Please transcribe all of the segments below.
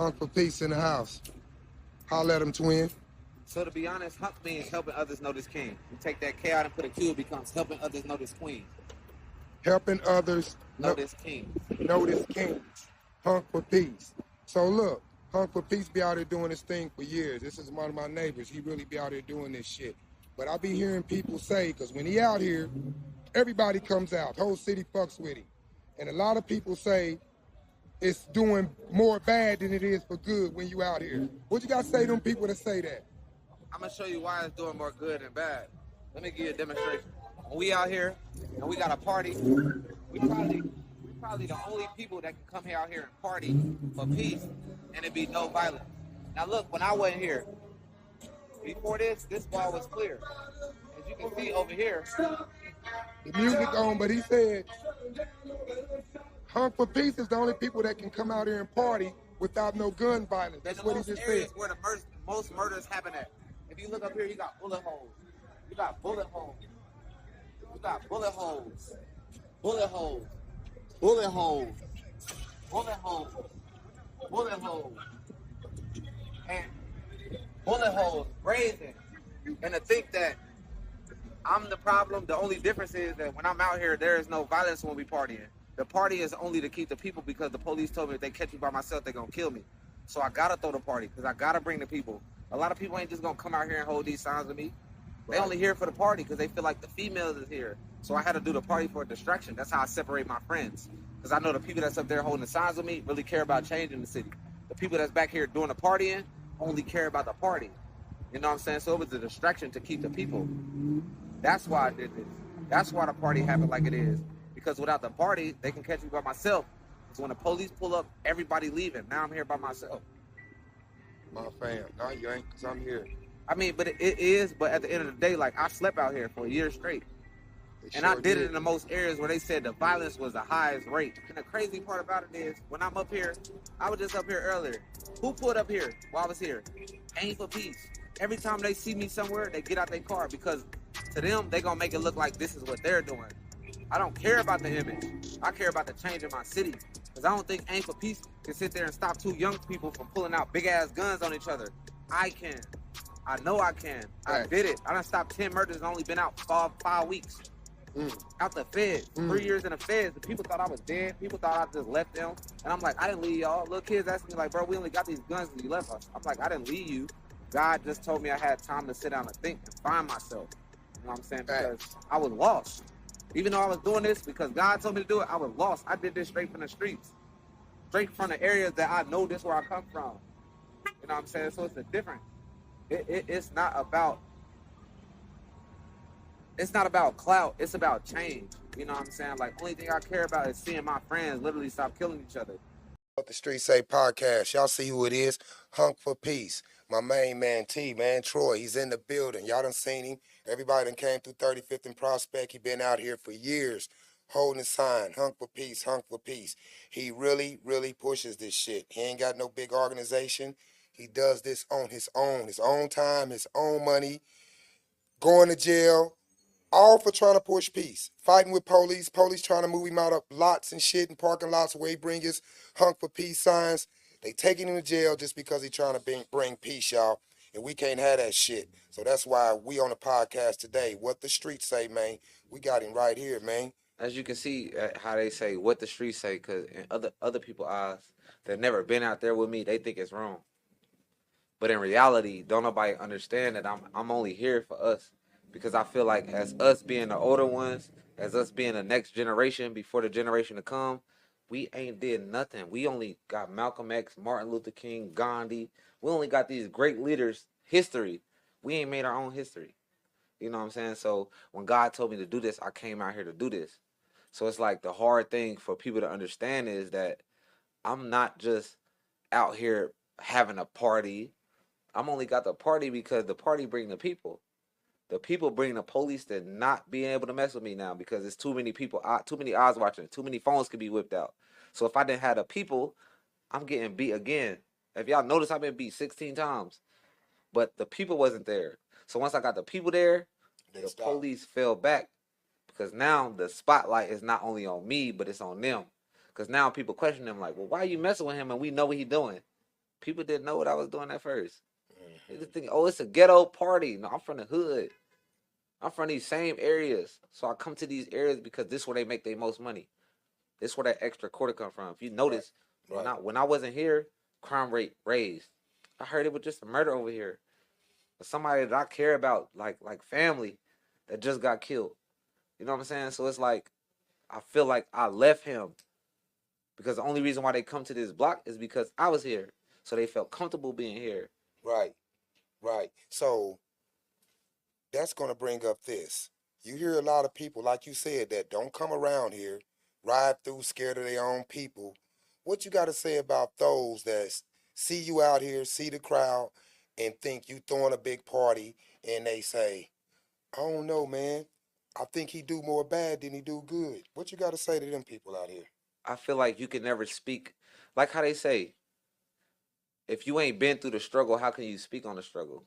Hunk for peace in the house. Holla at him, twin. So to be honest, hunk means helping others know this king. You take that K out and put a Q, it becomes helping others know this queen. Helping others know this king. Know this king. Hunk for peace. So look, Hunk for peace be out here doing this thing for years. This is one of my neighbors. He really be out here doing this shit. But I be hearing people say, because when he out here, everybody comes out. The whole city fucks with him. And a lot of people say it's doing more bad than it is for good when you out here. What you got to say to them people that say that? I'm going to show you why it's doing more good than bad. Let me give you a demonstration. When we out here and we got a party, we probably the only people that can come out here and party for peace and it be no violence. Now look, when I wasn't here, before this wall was clear. As you can see over here, the music on, but he said Hunk for peace is the only people that can come out here and party without no gun violence. That's what he just said. Where the most murders happen at. If you look up here, you got bullet holes. You got bullet holes. You got bullet holes. Bullet holes. Bullet holes. Bullet holes. Bullet holes. And bullet holes brazen. And to think that I'm the problem, the only difference is that when I'm out here, there is no violence when we partying. The party is only to keep the people because the police told me if they catch me by myself, they're going to kill me. So I got to throw the party because I got to bring the people. A lot of people ain't just going to come out here and hold these signs with me. They only here for the party because they feel like the females is here. So I had to do the party for a distraction. That's how I separate my friends. Because I know the people that's up there holding the signs with me really care about changing the city. The people that's back here doing the partying only care about the party. You know what I'm saying? So it was a distraction to keep the people. That's why I did this. That's why the party happened like it is. Because without the party, they can catch me by myself. So when the police pull up, everybody leaving. Now I'm here by myself. My fam. No, you ain't, because I'm here. I mean, but it is, but at the end of the day, like, I slept out here for a year straight. And I did it in the most areas where they said the violence was the highest rate. And the crazy part about it is, when I'm up here, I was just up here earlier. Who pulled up here while I was here? Aim for peace. Every time they see me somewhere, they get out their car because to them, they gonna make it look like this is what they're doing. I don't care about the image. I care about the change in my city. Because I don't think Aim for Peace can sit there and stop two young people from pulling out big-ass guns on each other. I can. I know I can. I did it. I done stopped 10 murders and only been out 5 weeks. Out the feds. 3 years in the feds. The people thought I was dead. People thought I just left them. And I'm like, I didn't leave y'all. Little kids asking me like, bro, we only got these guns and you left us. I'm like, I didn't leave you. God just told me I had time to sit down and think and find myself. You know what I'm saying? Because I was lost. Even though I was doing this because God told me to do it, I was lost. I did this straight from the streets. Straight from the areas that I know this where I come from. You know what I'm saying? So it's a different. It's not about clout. It's about change. You know what I'm saying? Like, only thing I care about is seeing my friends literally stop killing each other. Wat Da Streetz Say podcast. Y'all see who it is? Hunk for peace. My main man T, man, Troy. He's in the building. Y'all done seen him. Everybody done came through 35th and Prospect. He been out here for years holding a sign. Hunk for peace, hunk for peace. He really, really pushes this shit. He ain't got no big organization. He does this on his own time, his own money, going to jail, all for trying to push peace. Fighting with police trying to move him out of lots and shit and parking lots where he bring his Hunk for Peace signs. They taking him to jail just because he trying to bring peace, y'all. And we can't have that shit. So that's why we on the podcast today. What the streets say, man. We got him right here, man. As you can see how they say what the streets say, because in other people's eyes that never been out there with me, they think it's wrong. But in reality, don't nobody understand that I'm only here for us. Because I feel like as us being the older ones, as us being the next generation before the generation to come, we ain't did nothing. We only got Malcolm X, Martin Luther King, Gandhi. We only got these great leaders' history. We ain't made our own history. You know what I'm saying? So when God told me to do this, I came out here to do this. So it's like the hard thing for people to understand is that I'm not just out here having a party. I'm only got the party because the party bring the people. The people bring the police to not being able to mess with me now because it's too many people, too many eyes watching, too many phones could be whipped out. So if I didn't have the people, I'm getting beat again. If y'all notice, I've been beat 16 times. But the people wasn't there. So once I got the people there, the police fell back because now the spotlight is not only on me, but it's on them. Because now people question them like, well, why are you messing with him and we know what he's doing? People didn't know what I was doing at first. They just think, oh, it's a ghetto party. No, I'm from the hood. I'm from these same areas. So I come to these areas because this is where they make their most money. This is where that extra quarter come from. If you notice, when I wasn't here, crime rate raised. I heard it was just a murder over here. Somebody that I care about, like family, that just got killed. You know what I'm saying? So it's like I feel like I left him because the only reason why they come to this block is because I was here. So they felt comfortable being here. Right, right. So that's going to bring up this. You hear a lot of people, like you said, that don't come around here, ride through scared of their own people. What you got to say about those that see you out here, see the crowd, and think you throwing a big party, and they say, I don't know, man. I think he do more bad than he do good. What you got to say to them people out here? I feel like you can never speak, like how they say, if you ain't been through the struggle, how can you speak on the struggle?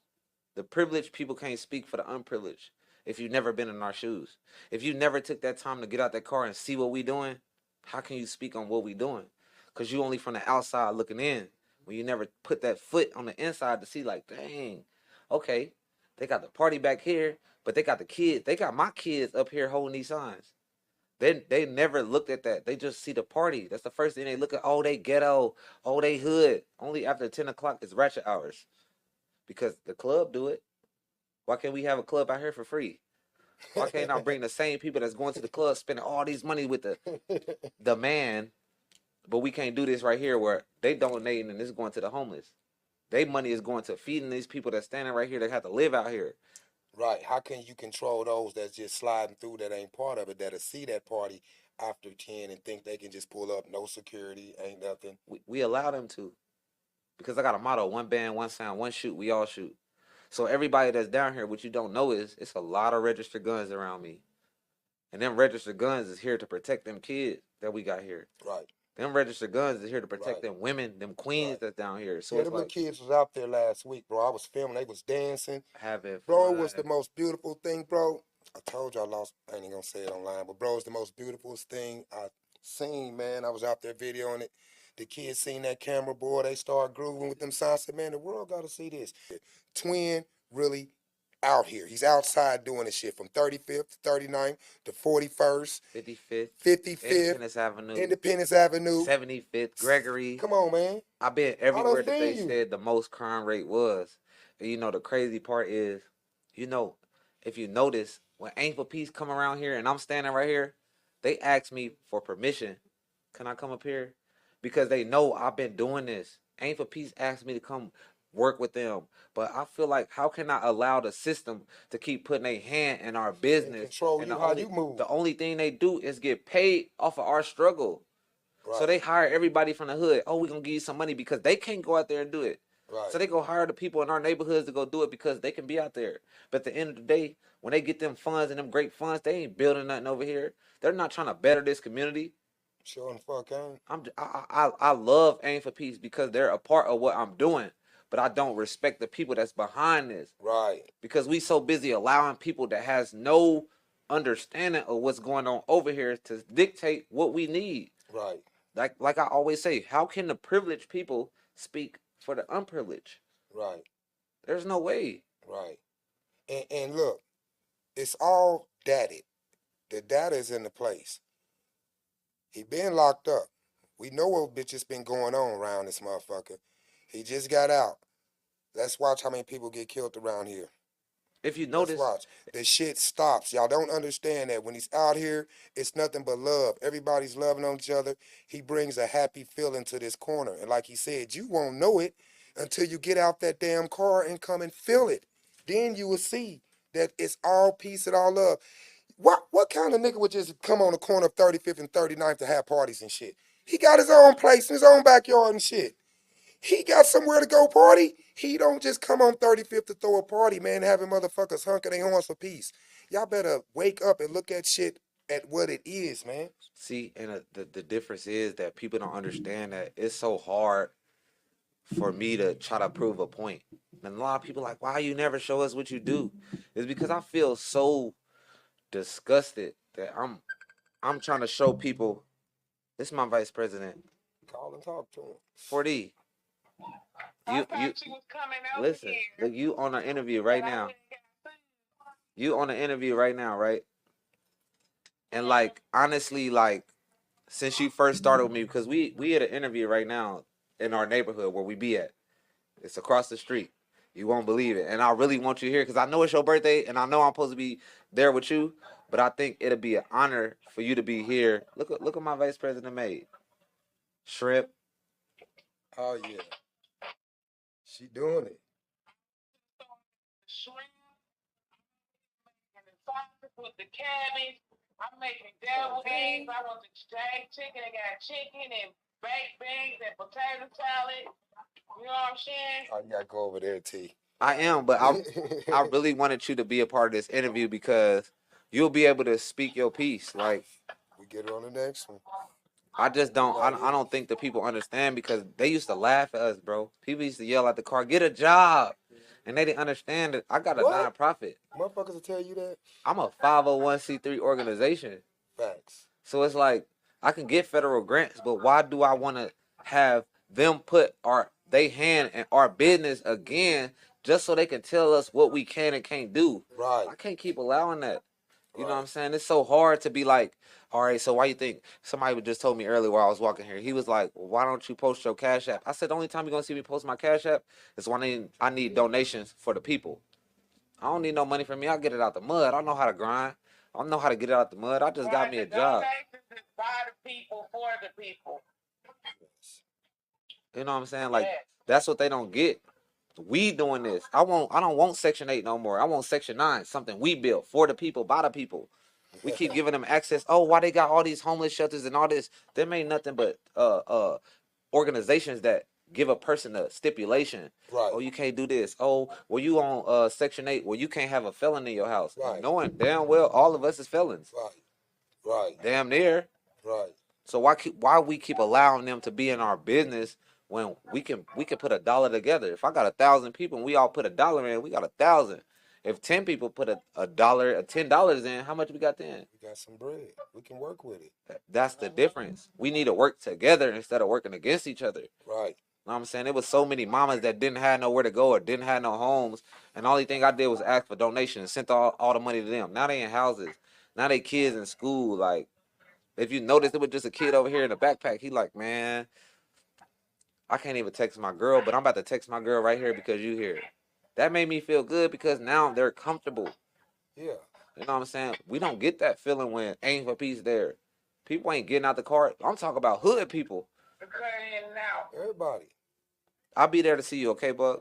The privileged people can't speak for the unprivileged if you've never been in our shoes. If you never took that time to get out that car and see what we doing, how can you speak on what we doing? Because you only from the outside looking in. When you never put that foot on the inside to see like, dang, okay, they got the party back here, but they got the kids. They got my kids up here holding these signs. They never looked at that. They just see the party. That's the first thing they look at. Oh, they ghetto. Oh, they hood. Only after 10 o'clock is ratchet hours. Because the club do it. Why can't we have a club out here for free? Why can't I bring the same people that's going to the club spending all these money with the man, but we can't do this right here where they donating and it's going to the homeless. Their money is going to feeding these people that's standing right here that have to live out here. Right. How can you control those that's just sliding through that ain't part of it, that'll see that party after 10 and think they can just pull up, no security, ain't nothing? We allow them to. Because I got a motto, one band, one sound, one shoot, we all shoot. So everybody that's down here, what you don't know is it's a lot of registered guns around me. And them registered guns is here to protect them kids that we got here. Right. Them registered guns is here to protect them women, them queens that's down here. So yeah, it's them little like, kids was out there last week, bro. I was filming, they was dancing. having Bro, it fun. was the most beautiful thing, bro. I told you I lost, I ain't gonna say it online, but bro, it's the most beautiful thing I seen, man. I was out there videoing it. The kids seen that camera, boy, they started grooving with them signs. I said, man, the world gotta see this. Twin really out here. He's outside doing this shit from 35th to 39th to 41st, 55th, 55th, Independence Avenue, Independence Avenue, 75th, Gregory. Come on, man. I've been I done everywhere that they seen you. said the most crime rate was. And you know, the crazy part is, you know, if you notice, when Aim for Peace come around here and I'm standing right here, they ask me for permission. Can I come up here? Because they know I've been doing this. Aim for Peace asked me to come work with them. But I feel like, how can I allow the system to keep putting a hand in our And business? control And you the how only, you move. the only thing they do is get paid off of our struggle. So Right. they hire everybody from the hood. Oh, we're going to give you some money because they can't go out there and do it. Right. So they go hire the people in our neighborhoods to go do it because they can be out there. But at the end of the day, when they get them funds and them great funds, they ain't building nothing over here. They're not trying to better this community. Sure and fuck ain't. I love Aim for Peace because they're a part of what I'm doing. But I don't respect the people that's behind this. Right. Because we so busy allowing people that has no understanding of what's going on over here to dictate what we need. Right. Like I always say, how can the privileged people speak for the unprivileged? Right. There's no way. Right. And look, it's all dated. The data is in the place. He been locked up. We know what bitches been going on around this motherfucker. He just got out. Let's watch how many people get killed around here. If you Let's notice, watch. The shit stops. Y'all don't understand that when he's out here, it's nothing but love. Everybody's loving on each other. He brings a happy feeling to this corner. And like he said, you won't know it until you get out that damn car and come and feel it. Then you will see that it's all peace and all love. What kind of nigga would just come on the corner of 35th and 39th to have parties and shit? He got his own place in his own backyard and shit. He got somewhere to go party. He don't just come on 35th to throw a party, man, having motherfuckers hunking their horns for peace. Y'all better wake up and look at shit at what it is, man. see, and the difference is that people don't understand that it's so hard for me to try to prove a point. And a lot of people like, why you never show us what you do? It's because I feel so disgusted that I'm trying to show people. This is my vice president. Call and talk to him. 4D. You listen. Look, you on an interview right now. You on an interview right now, right? And like honestly, like since you first started with me, because we at an interview right now in our neighborhood where we be at. It's across the street. You won't believe it. And I really want you here because I know it's your birthday and I know I'm supposed to be there with you. But I think it'll be an honor for you to be here. Look at my vice president made. Shrimp. Oh yeah, she doing it. Shrimp and the sausage with the cabbage. I'm making deviled eggs. I want the steak chicken. I got chicken and baked beans and potato salad. You know what I'm saying? Oh, you gotta go over there, T. I am, but I really wanted you to be a part of this interview because you'll be able to speak your piece. Like we get it on the next one. I just don't. I don't think the people understand because they used to laugh at us, bro. People used to yell at the car, "Get a job," and they didn't understand that I got a nonprofit. Motherfuckers will tell you that. I'm a 501c3 organization. Facts. So it's like I can get federal grants, but why do I want to have them put they hand in our business again just so they can tell us what we can and can't do? Right. I can't keep allowing that. You know what I'm saying? It's so hard to be like, all right, so why you think somebody just told me earlier while I was walking here? He was like, well, why don't you post your Cash App? I said, the only time you're going to see me post my Cash App is when I need donations for the people. I don't need no money from me. I get it out the mud. I know how to grind. I know how to get it out the mud. I just got me a job. Donations is by the people, for the people. You know what I'm saying? Like, that's what they don't get. We doing this. I don't want Section 8 no more. I want Section 9, something we built for the people, by the people. We keep giving them access. Oh, why they got all these homeless shelters and all this? Them ain't nothing but organizations that give a person a stipulation. Right. Oh, you can't do this. Oh, well, you on Section 8. Well, you can't have a felon in your house. Right. Knowing damn well all of us is felons. Right. Right. Damn near. Right. So why we keep allowing them to be in our business when we can put $1 together? If I got 1,000 people and we all put $1 in, we got 1,000. If 10 people put a dollar, $10 in, how much we got then? We got some bread. We can work with it. That's the difference. We need to work together instead of working against each other. Right. You know what I'm saying? There was so many mamas that didn't have nowhere to go or didn't have no homes, and the only thing I did was ask for donations and sent all the money to them. Now they in houses. Now they kids in school. Like, if you notice, it was just a kid over here in a backpack. He like, man, I can't even text my girl, but I'm about to text my girl right here because you here. That made me feel good because now they're comfortable. Yeah. You know what I'm saying? We don't get that feeling when Aim for Peace there. People ain't getting out the car. I'm talking about hood people. Everybody. I'll be there to see you, okay, bud?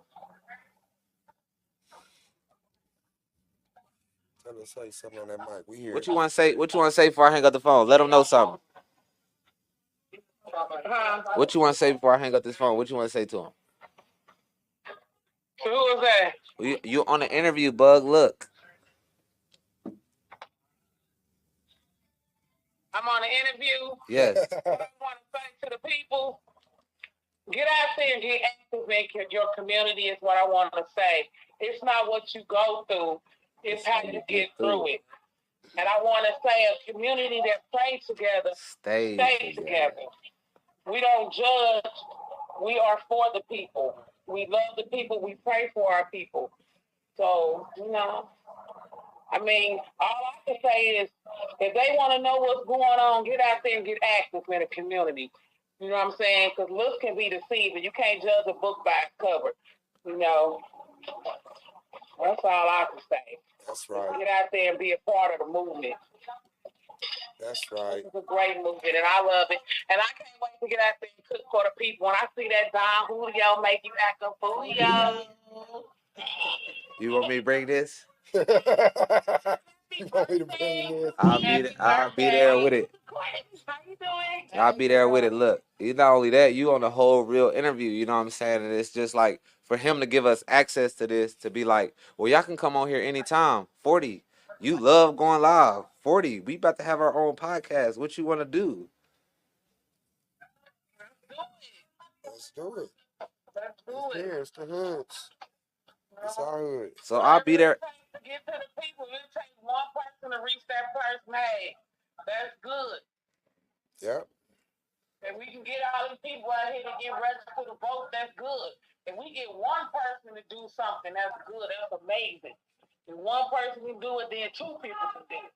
Tell her to say something on that mic. We here. What you want to say? What you want to say before I hang up the phone? Let them know something. What you want to say before I hang up this phone? What you want to say to them? Who is that? You on the interview, Bug. Look. I'm on an interview. Yes. What I want to say to the people, get out there and get active in your community is what I want to say. It's not what you go through. It's how you get through it. And I want to say a community that prays together, stays together. We don't judge. We are for the people. We love the people. We pray for our people. So, I mean, all I can say is if they want to know what's going on, get out there and get active in the community. You know what I'm saying? Because looks can be deceiving. You can't judge a book by its cover. That's all I can say. That's right. Get out there and be a part of the movement. That's right. It's a great movement, and I love it. And I can't wait to get out there and cook for the people. When I see that Don Julio make you act up, Julio. You want me to bring this? You want me to bring this? I'll be there with it. How you doing? I'll be there with it. Look, it's not only that, you on the whole real interview, you know what I'm saying? And it's just like, for him to give us access to this, to be like, well, y'all can come on here anytime. 40, you love going live. 40, we about to have our own podcast. What you want to do? Let's do it. It's here. It's the hoods. It's our hood. So I'll be there. To get to the people, it takes one person to reach that person. Hey, that's good. Yep. And we can get all these people out here to get registered to vote, that's good. If we get one person to do something, that's good. That's amazing. If one person can do it, then two people can do it.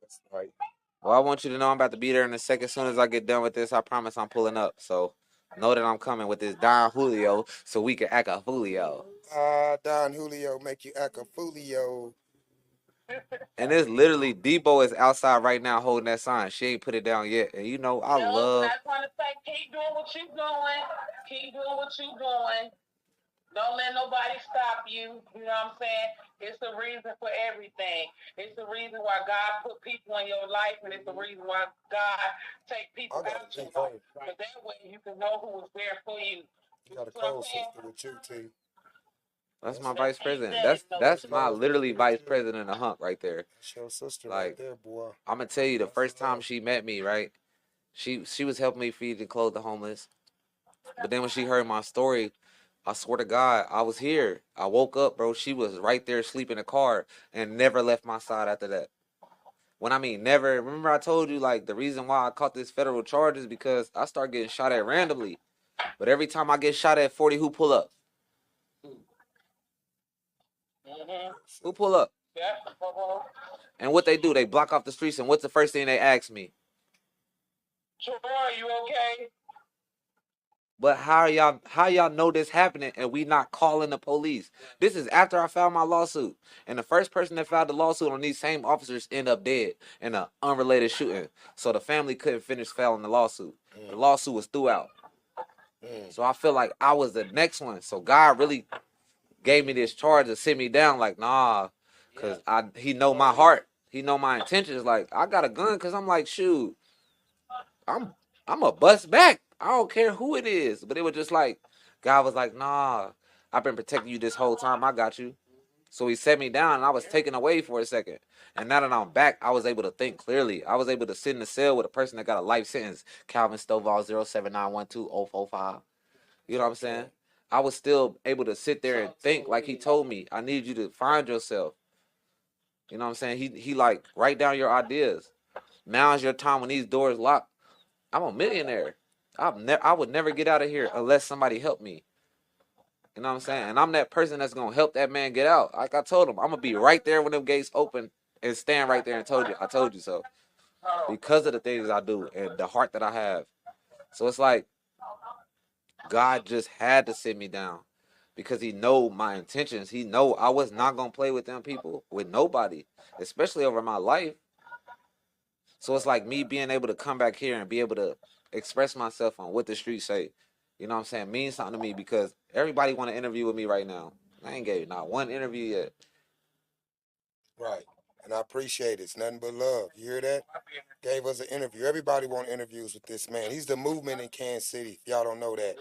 That's right. Well, I want you to know I'm about to be there in a second. As soon as I get done with this, I promise I'm pulling up. So know that I'm coming with this Don Julio so we can act a Julio. Don Julio make you act a foolio. And it's literally Debo is outside right now holding that sign. She ain't put it down yet. And you know, I love. I just want to say, keep doing what you're doing. Keep doing what you're doing. Don't let nobody stop you. You know what I'm saying? It's the reason for everything. It's the reason why God put people in your life, and it's the reason why God take people out your life. But that way you can know who was there for you. You got a cold sister with you, T. That's my vice president. That's my literally vice president of Hunk right there. That's your sister Like, right there, boy. I'm gonna tell you, the first time she met me, right? She was helping me feed and clothe the homeless. But then when she heard my story, I swear to God, I was here. I woke up, bro. She was right there sleeping in the car and never left my side after that. When I mean never, remember I told you, like, the reason why I caught this federal charge is because I start getting shot at randomly. But every time I get shot at 40, who pull up? Who pull up? And what they do, they block off the streets, and what's the first thing they ask me? Troy, are you okay? But how y'all know this happening and we not calling the police? This is after I filed my lawsuit. And the first person that filed the lawsuit on these same officers end up dead in an unrelated shooting. So the family couldn't finish filing the lawsuit. The lawsuit was throughout. So I feel like I was the next one. So God really gave me this charge to sit me down like, nah, because he know my heart. He know my intentions. Like, I got a gun because I'm like, shoot, I'm a bust back. I don't care who it is. But it was just like, God was like, nah, I've been protecting you this whole time. I got you. So he set me down and I was taken away for a second. And now that I'm back, I was able to think clearly. I was able to sit in the cell with a person that got a life sentence. Calvin Stovall 07912-045. You know what I'm saying? I was still able to sit there and think like he told me. I need you to find yourself. You know what I'm saying? He like, write down your ideas. Now's your time when these doors lock. I'm a millionaire. I would never get out of here unless somebody helped me. You know what I'm saying? And I'm that person that's going to help that man get out. Like I told him, I'm going to be right there when them gates open and stand right there and I told you so. Because of the things I do and the heart that I have. So it's like, God just had to sit me down because he know my intentions. He know I was not going to play with them people, with nobody, especially over my life. So it's like me being able to come back here and be able to express myself on What Da Streetz Say. You know what I'm saying? Means something to me because everybody want to interview with me right now. I ain't gave not one interview yet. Right. And I appreciate it. It's nothing but love. You hear that? Gave us an interview. Everybody want interviews with this man. He's the movement in Kansas City. If y'all don't know that.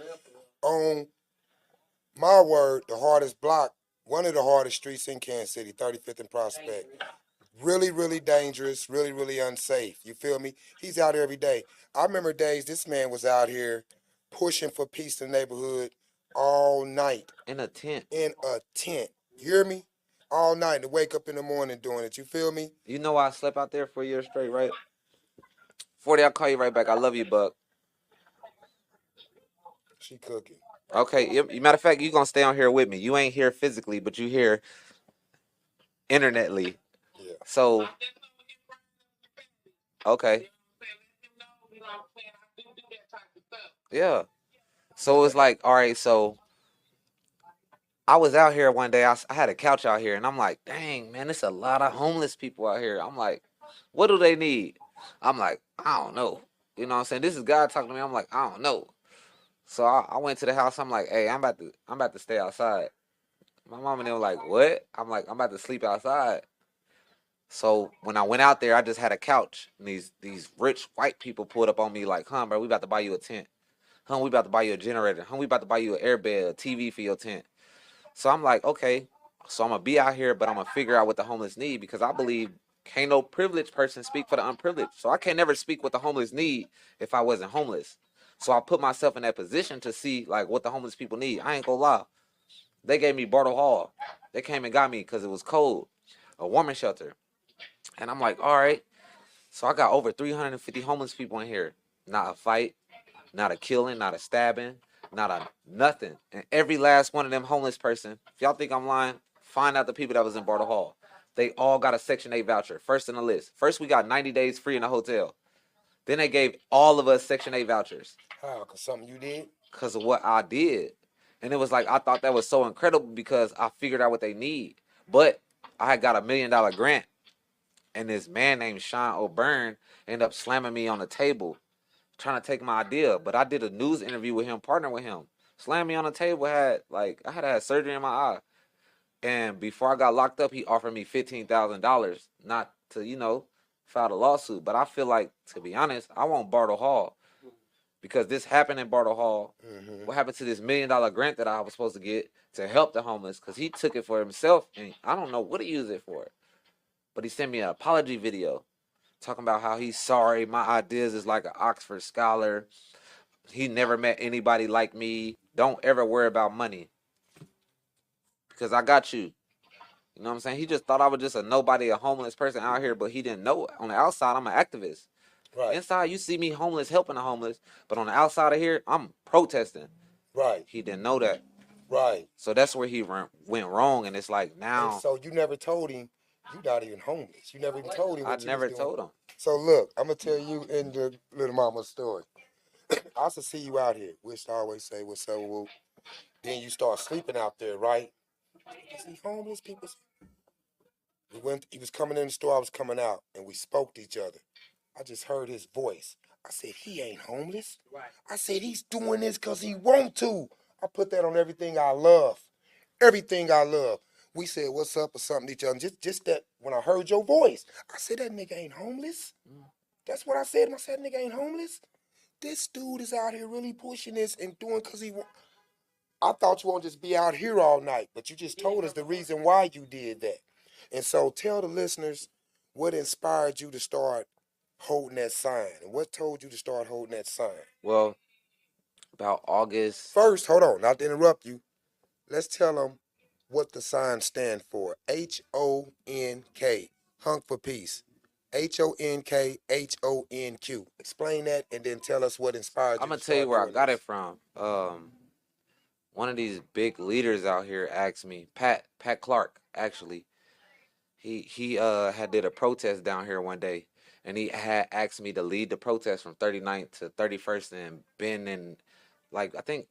On my word, the hardest block, one of the hardest streets in Kansas City, 35th and Prospect. Really, really dangerous, really, really unsafe. You feel me? He's out here every day. I remember days this man was out here pushing for peace in the neighborhood all night. In a tent. In a tent. You hear me? All night to wake up in the morning doing it. You feel me? You know I slept out there for a year straight, right? 40, I'll call you right back. I love you, Buck. She cooking. Okay, matter of fact, you going to stay on here with me. You ain't here physically, but you here internetly. Yeah. So, okay. Yeah. So it's like, all right, so I was out here one day. I had a couch out here, and I'm like, dang, man, there's a lot of homeless people out here. I'm like, what do they need? I'm like, I don't know. You know what I'm saying? This is God talking to me. I'm like, I don't know. So I went to the house. I'm like, hey, I'm about to stay outside. My mom and they were like, what? I'm like, I'm about to sleep outside. So when I went out there, I just had a couch, and these rich white people pulled up on me like, bro, we about to buy you a tent. We about to buy you a generator. We about to buy you an airbed, a TV for your tent. So I'm like, okay. So I'm going to be out here, but I'm going to figure out what the homeless need because I believe can't no privileged person speak for the unprivileged. So I can't never speak what the homeless need if I wasn't homeless. So I put myself in that position to see like what the homeless people need. I ain't gonna lie. They gave me Bartle Hall. They came and got me because it was cold. A warming shelter. And I'm like, all right. So I got over 350 homeless people in here. not a fight, not a killing, not a stabbing, not a nothing. And every last one of them homeless person, if y'all think I'm lying, find out the people that was in Bartle Hall. They all got a Section 8 voucher, first in the list. First, we got 90 days free in the hotel. Then they gave all of us Section 8 vouchers. How? Because something you did? Because of what I did. And it was like, I thought that was so incredible because I figured out what they need. But I had got $1 million grant. And this man named Sean O'Byrne ended up slamming me on the table, trying to take my idea. But I did a news interview with him, partner with him. Slammed me on the table, I had to have surgery in my eye. And before I got locked up, he offered me $15,000, not to, file a lawsuit. But I feel like, to be honest, I want Bartle Hall. Because this happened in Bartle Hall. Mm-hmm. What happened to this $1 million grant that I was supposed to get to help the homeless? Because he took it for himself, and I don't know what he used it for. But he sent me an apology video talking about how he's sorry. My ideas is like an Oxford scholar. He never met anybody like me. Don't ever worry about money. Because I got you. You know what I'm saying? He just thought I was just a nobody, a homeless person out here, but he didn't know it. On the outside, I'm an activist. Right. Inside, you see me homeless, helping the homeless. But on the outside of here, I'm protesting. Right. He didn't know that. Right. So that's where he went wrong. And it's like now. And so you never told him you're not even homeless. You never even told him what I you never was doing. told him. So look, I'm going to tell you in the little mama story. I used to see you out here. Wish to always say what's up, woo. Then you start sleeping out there, right? You see homeless people. He was coming in the store, I was coming out, and we spoke to each other. I just heard his voice. I said, he ain't homeless. Right. I said, he's doing this because he want to. I put that on everything I love. Everything I love. We said, what's up or something to each other. Just that when I heard your voice, I said, that nigga ain't homeless. That's what I said. I said, nigga ain't homeless. This dude is out here really pushing this and doing because he want. I thought you won't just be out here all night, but you just told us the reason why you did that. And so tell the listeners what inspired you to start holding that sign, and what told you to start holding that sign. Well, about August. First, hold on, not to interrupt you. Let's tell them what the sign stands for. HONK, hunk for peace. HONK. Explain that, and then tell us what inspired you. I'm gonna tell you where I got it from. One of these big leaders out here asked me, Pat Clark, actually. He had did a protest down here one day, and he had asked me to lead the protest from 39th to 31st and Ben and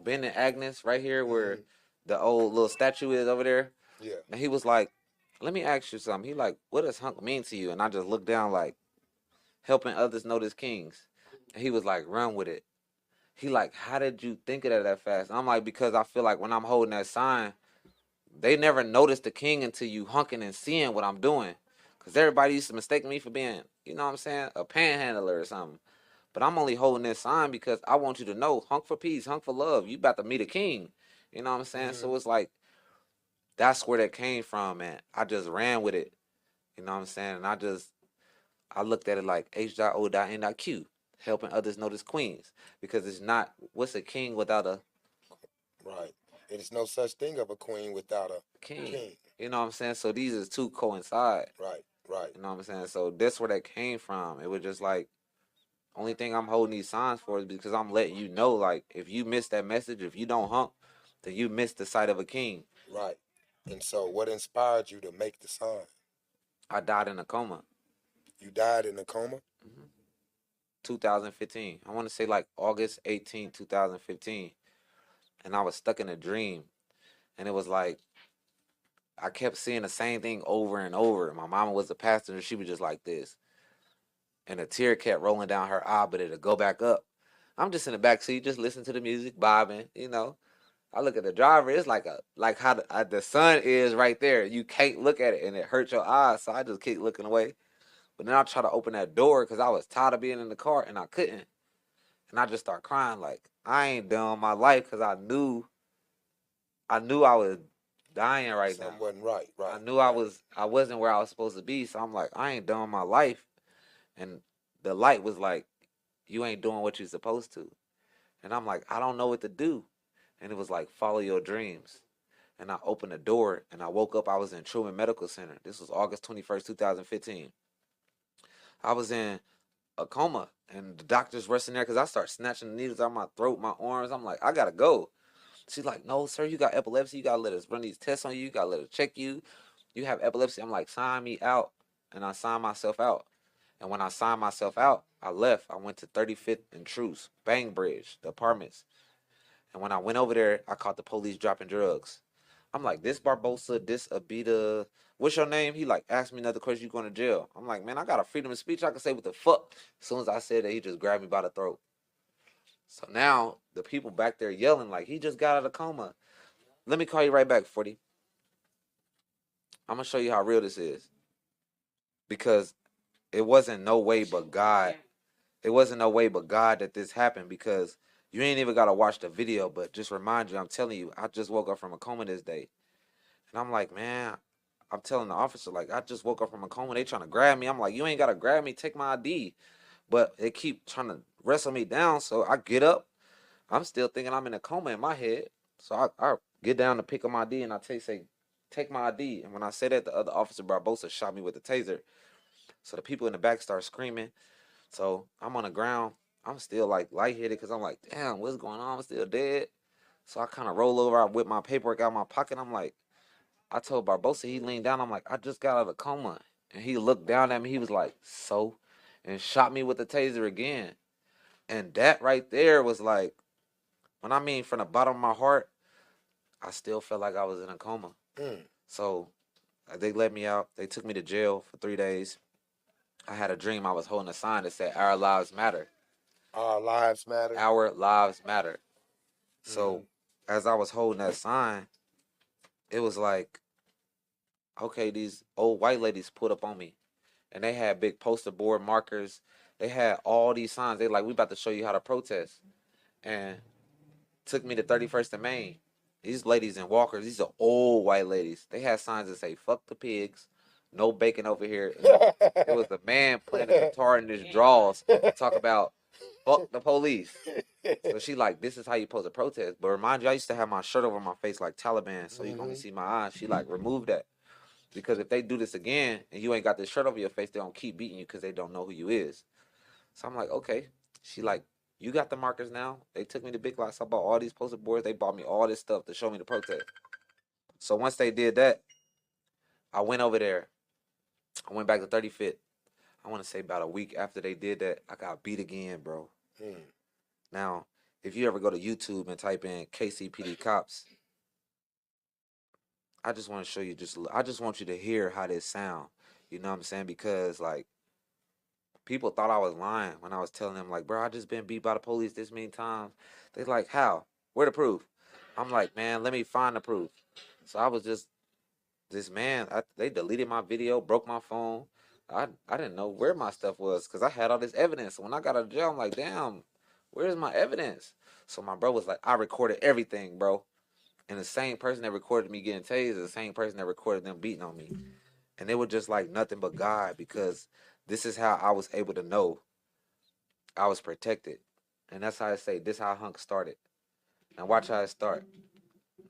Ben and Agnes right here where the old little statue is over there. Yeah. And he was like, let me ask you something. He like, what does hunk mean to you? And I just looked down like, helping others notice kings. And he was like, run with it. He like, how did you think of that fast? And I'm like, because I feel like when I'm holding that sign, they never notice the king until you hunking and seeing what I'm doing. Because everybody used to mistake me for being, you know what I'm saying, a panhandler or something. But I'm only holding this sign because I want you to know, hunk for peace, hunk for love. You about to meet a king. You know what I'm saying? So it's like, that's where that came from, and I just ran with it. You know what I'm saying? And I looked at it like H.O.N.Q, helping others notice queens. Because it's not, what's a king without a... Right. There's no such thing of a queen without a king. You know what I'm saying? So these two coincide. Right. You know what I'm saying? So that's where that came from. It was just like, only thing I'm holding these signs for is because I'm letting you know, like, if you miss that message, if you don't hunk, then you miss the sight of a king. Right. And so what inspired you to make the sign? I died in a coma. You died in a coma? 2015. I want to say like August 18, 2015. And I was stuck in a dream. And it was like, I kept seeing the same thing over and over. My mama was a pastor and she was just like this. And a tear kept rolling down her eye, but it'd go back up. I'm just in the back seat, just listening to the music, bobbing, you know. I look at the driver, it's like how the sun is right there. You can't look at it and it hurts your eyes. So I just keep looking away. But then I try to open that door because I was tired of being in the car and I couldn't. And I just start crying like, I ain't done my life because I knew I was dying right now. Something wasn't right. I knew I wasn't where I was supposed to be. So I'm like, I ain't done my life. And the light was like, you ain't doing what you're supposed to. And I'm like, I don't know what to do. And it was like, follow your dreams. And I opened the door and I woke up. I was in Truman Medical Center. This was August 21st, 2015. I was in a coma. And the doctor's rushing there because I start snatching the needles out my throat, my arms. I'm like, I gotta go. She's like, no, sir, you got epilepsy. You gotta let us run these tests on you. You gotta let us check you. You have epilepsy. I'm like, sign me out. And I signed myself out. And when I signed myself out, I left. I went to 35th and Truce, Bainbridge, the apartments. And when I went over there, I caught the police dropping drugs. I'm like, this Barbosa, this Abita, what's your name? He like asked me another question, you going to jail. I'm like, man, I got a freedom of speech. I can say what the fuck. As soon as I said that, he just grabbed me by the throat. So now the people back there yelling like, he just got out of coma. Let me call you right back, 40. I'm going to show you how real this is. Because it wasn't no way but God. It wasn't no way but God that this happened, because you ain't even got to watch the video, but just remind you, I'm telling you, I just woke up from a coma this day. And I'm like, man, I'm telling the officer, like, I just woke up from a coma. They trying to grab me. I'm like, you ain't got to grab me. Take my ID. But they keep trying to wrestle me down. So I get up. I'm still thinking I'm in a coma in my head. So I get down to pick up my ID, and I say, take my ID. And when I said that, the other officer, Barbosa, shot me with a taser. So the people in the back start screaming. So I'm on the ground. I'm still like lightheaded because I'm like, damn, what's going on? I'm still dead. So I kind of roll over. I whip my paperwork out of my pocket. I'm like, I told Barbosa, he leaned down. I'm like, I just got out of a coma. And he looked down at me. He was like, so? And shot me with the taser again. And that right there was like, when I mean from the bottom of my heart, I still felt like I was in a coma. So they let me out. They took me to jail for 3 days. I had a dream. I was holding a sign that said, Our Lives Matter. Our lives matter. Our lives matter. So as I was holding that sign, it was like, okay, these old white ladies put up on me. And they had big poster board markers. They had all these signs. They like, we about to show you how to protest. And took me to 31st and Main. These ladies in walkers, these are old white ladies. They had signs that say, fuck the pigs, no bacon over here. It was a man playing a guitar in his drawers, talk about fuck the police. So she like, this is how you supposed to protest. But remind you, I used to have my shirt over my face like Taliban, so you can only see my eyes. She like, remove that. Because if they do this again and you ain't got this shirt over your face, they don't keep beating you because they don't know who you is. So I'm like, okay. She like, you got the markers now. They took me to Big Lots. I bought all these poster boards. They bought me all this stuff to show me the protest. So once they did that, I went over there. I went back to 35th. I want to say about a week after they did that, I got beat again, bro. Now, if you ever go to YouTube and type in KCPD cops, I just want to show you I just want you to hear how this sound. You know what I'm saying? Because like people thought I was lying when I was telling them like, bro, I just been beat by the police this many times. They like, how? Where the proof? I'm like, man, let me find the proof. So I was just this man. They deleted my video, broke my phone. I didn't know where my stuff was because I had all this evidence. When I got out of jail, I'm like, damn, where's my evidence? So my bro was like, I recorded everything, bro. And the same person that recorded me getting tased is the same person that recorded them beating on me. And it was just like nothing but God, because this is how I was able to know I was protected. And that's how I say, this how Hunk started. Now watch how it start.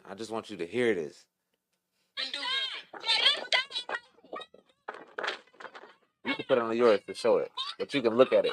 I just want you to hear this. You can put it on yours to show it, but you can look at it.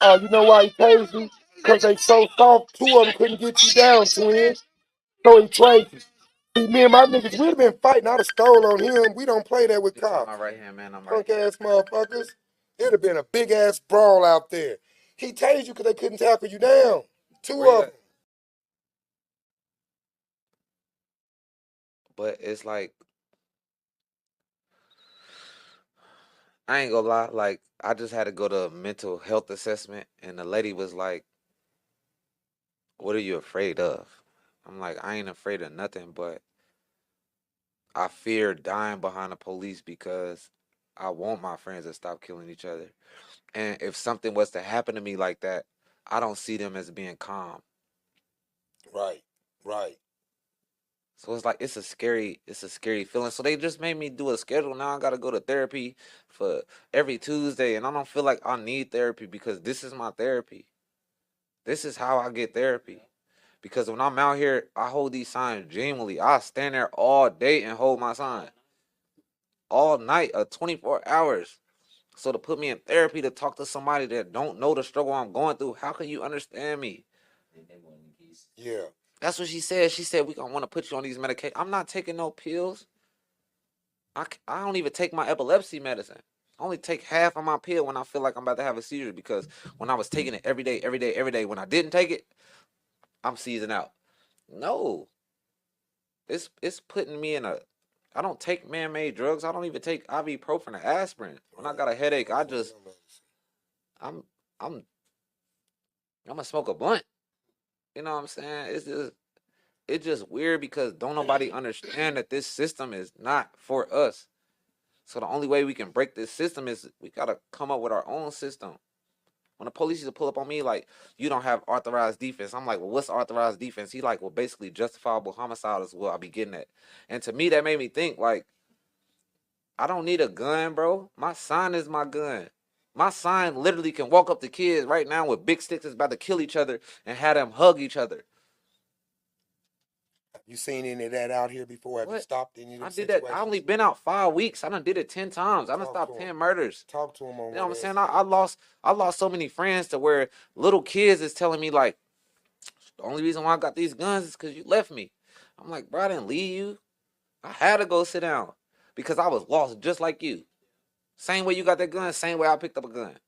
Oh, you know why he pays you? Because they so soft, two of them couldn't get you down, twin. So he trades you. See, me and my niggas, we'd have been fighting. I'd have stole on him. We don't play that with cops. My right hand, man. I'm right. Punk ass motherfuckers. It'd have been a big ass brawl out there. He tased you because they couldn't tackle you down. Two of them. But it's like, I ain't gonna lie, like, I just had to go to a mental health assessment, and the lady was like, what are you afraid of? I'm like, I ain't afraid of nothing, but I fear dying behind the police because I want my friends to stop killing each other. And if something was to happen to me like that, I don't see them as being calm. Right, right. So it's like it's a scary feeling. So they just made me do a schedule. Now I gotta go to therapy for every Tuesday, and I don't feel like I need therapy because this is my therapy. This is how I get therapy. Because when I'm out here, I hold these signs genuinely. I stand there all day and hold my sign. All night, 24 hours. So to put me in therapy to talk to somebody that don't know the struggle I'm going through, how can you understand me? Yeah. That's what she said. She said, we gonna want to put you on these medications. I'm not taking no pills. I don't even take my epilepsy medicine. I only take half of my pill when I feel like I'm about to have a seizure because when I was taking it every day, every day, every day, when I didn't take it, I'm seizing out. No. It's putting me in a I don't take man-made drugs. I don't even take ibuprofen or aspirin. When I got a headache, I'm I'm I'm gonna smoke a blunt. You know what I'm saying? It's just weird because don't nobody understand that this system is not for us. So the only way we can break this system is we gotta come up with our own system. When the police used to pull up on me like, you don't have authorized defense, I'm like, well, what's authorized defense? He like, well, basically justifiable homicide is what I be getting at. And to me, that made me think like, I don't need a gun, bro. My sign is my gun. My sign literally can walk up to kids right now with big sticks that's about to kill each other and have them hug each other. You seen any of that out here before? Have you What? stopped any of them I did that. I only been out 5 weeks. I done did it 10 times. I done stopped 10 murders. Talk to him on You know what I'm one saying? I lost so many friends to where little kids is telling me like, the only reason why I got these guns is because you left me. I'm like, bro, I didn't leave you. I had to go sit down because I was lost just like you. Same way you got that gun, same way I picked up a gun.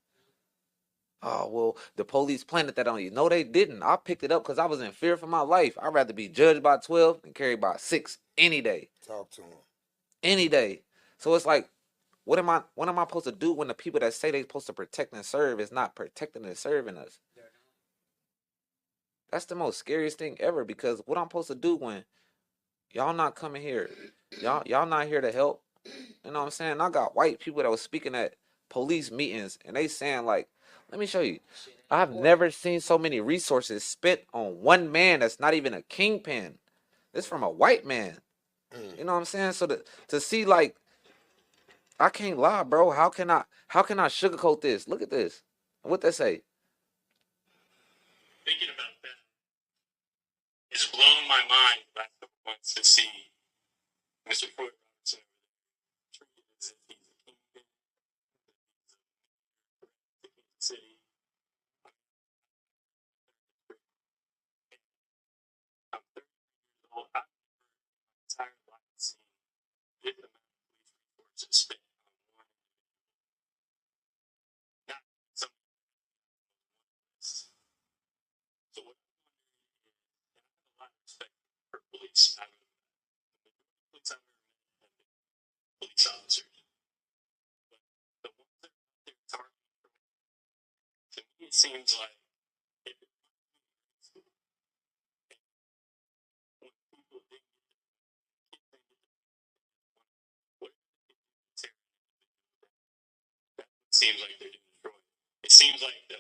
Oh, well, the police planted that on you. No, they didn't. I picked it up because I was in fear for my life. I'd rather be judged by 12 than carried by 6 any day. Talk to him. Any day. So it's like, what am I supposed to do when the people that say they're supposed to protect and serve is not protecting and serving us? That's the most scariest thing ever because what I'm supposed to do when y'all not coming here, y'all not here to help. You know what I'm saying? I got white people that was speaking at police meetings and they saying like, let me show you. I've never seen so many resources spent on one man that's not even a kingpin. This from a white man. You know what I'm saying? So to see like, I can't lie, bro. How can I sugarcoat this? Look at this. What they say? Thinking about that, it's blown my mind the last couple months to see Mr. Floyd Robinson treated as if he's a kingpin, he's a city. I'm 30 years old. I've never in my entire life seen this amount of police resources spent on one individual. Not something on this. So what I'm wondering is, and I have a lot of respect for police. The majority of police I've ever met have been police officers. But the ones that are out there targeting crime, to me it seems like if it wasn't school, and when people didn't get the kids didn't get the what if the kids didn't tear an individual down? That's what it seems like they're doing destroying. It seems like the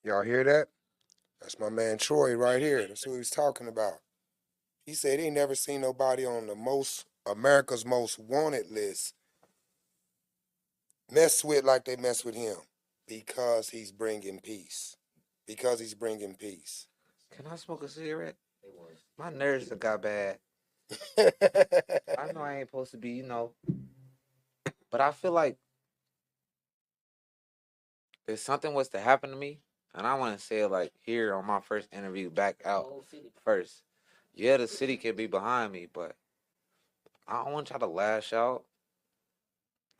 Y'all hear that? That's my man Troy right here. That's who he's talking about. He said he never seen nobody on the America's most wanted list mess with like they mess with him because he's bringing peace. Because he's bringing peace. Can I smoke a cigarette? My nerves have got bad. I know I ain't supposed to be, but I feel like if something was to happen to me, and I want to say it like here on my first interview back out first. Yeah, the city can be behind me, but I don't want y'all to lash out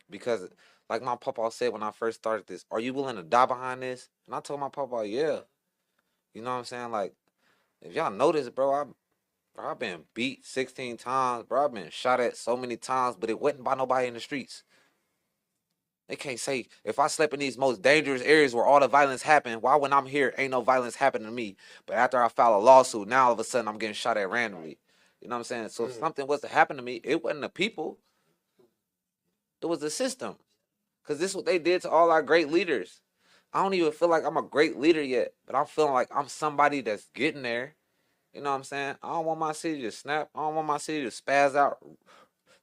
because, like my papa said when I first started this, are you willing to die behind this? And I told my papa, yeah. You know what I'm saying? Like, if y'all notice, bro, I've been beat 16 times, bro. I've been shot at so many times, but it wasn't by nobody in the streets. They can't say if I slept in these most dangerous areas where all the violence happened, why when I'm here ain't no violence happening to me? But after I file a lawsuit, now all of a sudden I'm getting shot at randomly. You know what I'm saying? So if something was to happen to me, it wasn't the people. It was the system. Because this is what they did to all our great leaders. I don't even feel like I'm a great leader yet, but I'm feeling like I'm somebody that's getting there. You know what I'm saying? I don't want my city to snap. I don't want my city to spaz out,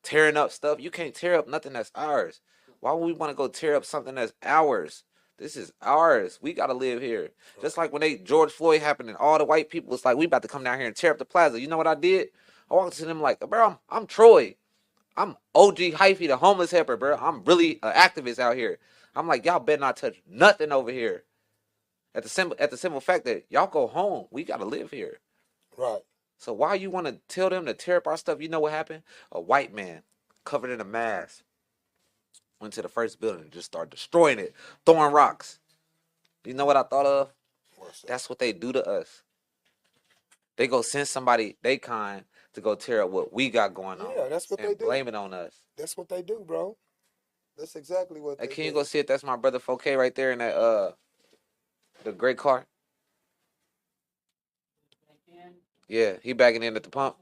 tearing up stuff. You can't tear up nothing that's ours. Why would we want to go tear up something that's ours? This is ours. We got to live here. Just like when George Floyd happened and all the white people was like, we about to come down here and tear up the plaza. You know what I did? I walked to them like, bro, I'm Troy. I'm OG Hyphy, the homeless helper, bro. I'm really an activist out here. I'm like, y'all better not touch nothing over here. At the simple fact that y'all go home, we gotta live here. Right. So why you want to tell them to tear up our stuff? You know what happened? A white man covered in a mask went to the first building and just started destroying it, throwing rocks. You know what I thought of? That's what they do to us. They go send somebody they kind to go tear up what we got going on. Yeah, that's what they do. Blame it on us. That's what they do, bro. That's exactly what they do. Can you go see if that's my brother 4K right there in that the gray car? Yeah, he backing in at the pump.